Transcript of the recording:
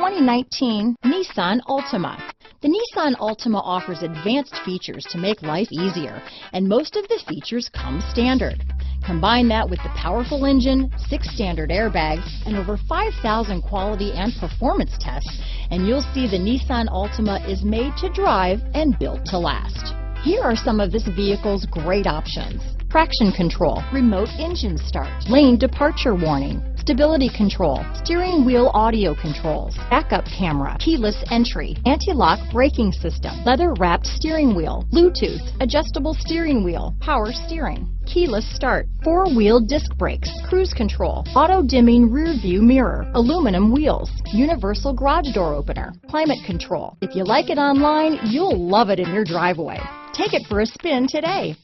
2019 Nissan Altima. The Nissan Altima offers advanced features to make life easier, and most of the features come standard. Combine that with the powerful engine, 6 standard airbags, and over 5,000 quality and performance tests, and you'll see the Nissan Altima is made to drive and built to last. Here are some of this vehicle's great options: traction control, remote engine start, lane departure warning, stability control, steering wheel audio controls, backup camera, keyless entry, anti-lock braking system, leather-wrapped steering wheel, Bluetooth, adjustable steering wheel, power steering, keyless start, 4-wheel disc brakes, cruise control, auto-dimming rear-view mirror, aluminum wheels, universal garage door opener, climate control. If you like it online, you'll love it in your driveway. Take it for a spin today.